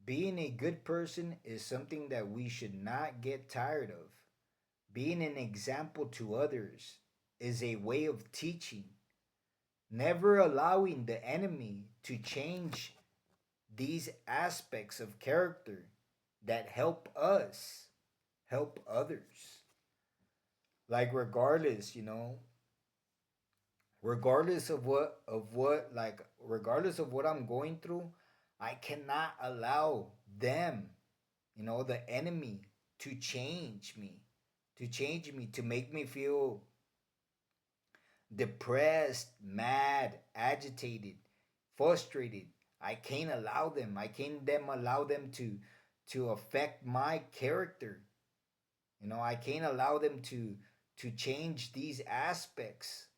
Being a good person is something that we should not get tired of. Being an example to others is a way of teaching, never allowing the enemy to change these aspects of character that help us help others. Like regardless of what I'm going through, I cannot allow them, the enemy, to change me, to make me feel depressed, mad, agitated, frustrated. I can't them allow them to affect my character. I can't allow them to change these aspects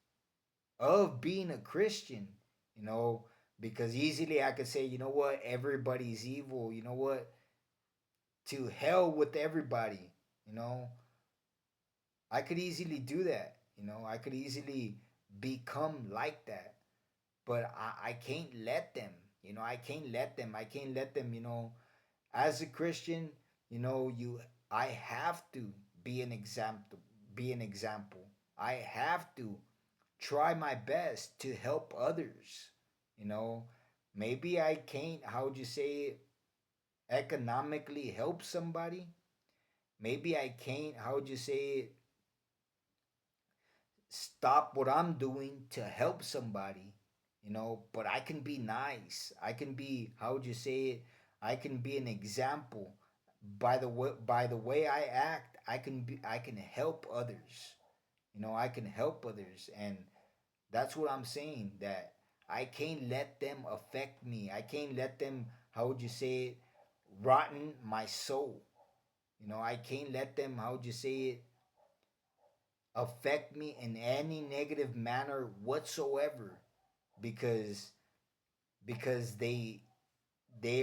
of being a Christian, you know, because easily I could say, you know what, everybody's evil, you know what, to hell with everybody, you know. I could easily do that, I could easily become like that, but I can't let them, I can't let them, as a Christian, I have to be an example, be an example. I have to try my best to help others. You know, maybe I can't, how would you say it, economically help somebody. Maybe I can't, how would you say it, stop what I'm doing to help somebody, but I can be nice. I can be, how would you say it, I can be an example. By the way I act, I can help others. I can help others, and that's what I'm saying. That I can't let them affect me. I can't let them, how would you say it, rotten my soul. I can't let them, how would you say it, affect me in any negative manner whatsoever, because they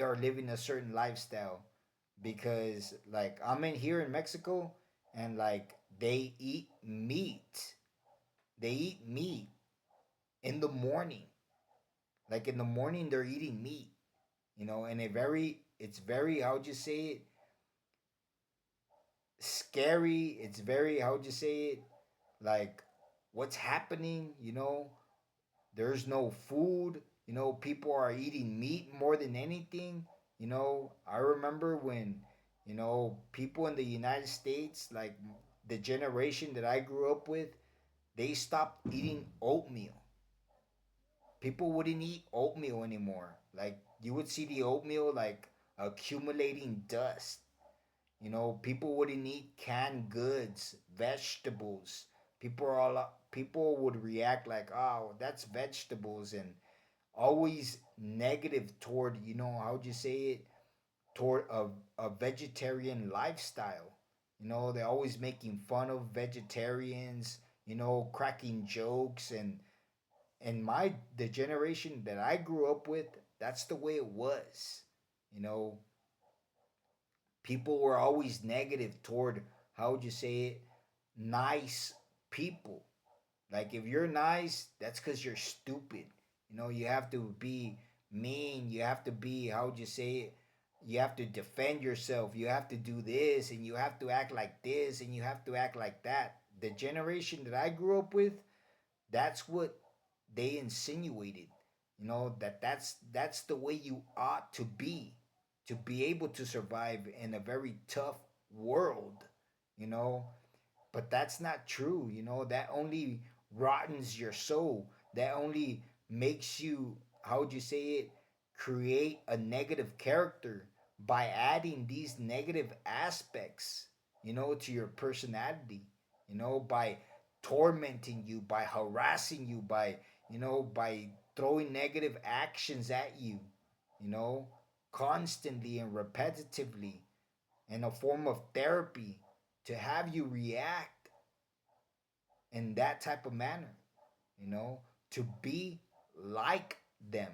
are living a certain lifestyle. Because like I'm in here in Mexico, and like they eat meat. They eat meat in the morning. Like in the morning they're eating meat, and it's very, how would you say it, scary. It's very, how would you say it, like what's happening, there's no food, people are eating meat more than anything. I remember when, people in the United States, like the generation that I grew up with, they stopped eating oatmeal. People wouldn't eat oatmeal anymore. Like you would see the oatmeal like accumulating dust. People wouldn't eat canned goods, vegetables. People would react like, "Oh, that's vegetables," and always negative toward, how would you say it, toward a vegetarian lifestyle. They're always making fun of vegetarians, cracking jokes. And the generation that I grew up with, that's the way it was. You know, people were always negative toward, how would you say it, nice people. Like if you're nice, that's because you're stupid. You have to be mean. You have to be, how would you say it, you have to defend yourself. You have to do this, and you have to act like this, and you have to act like that. The generation that I grew up with, that's what they insinuated. That's the way you ought to be able to survive in a very tough world. you know but that's not true. That only rottens your soul. That only makes you, how would you say it, create a negative character by adding these negative aspects, to your personality, by tormenting you, by harassing you, by throwing negative actions at you, you know, constantly and repetitively, in a form of therapy, to have you react in that type of manner, to be like them.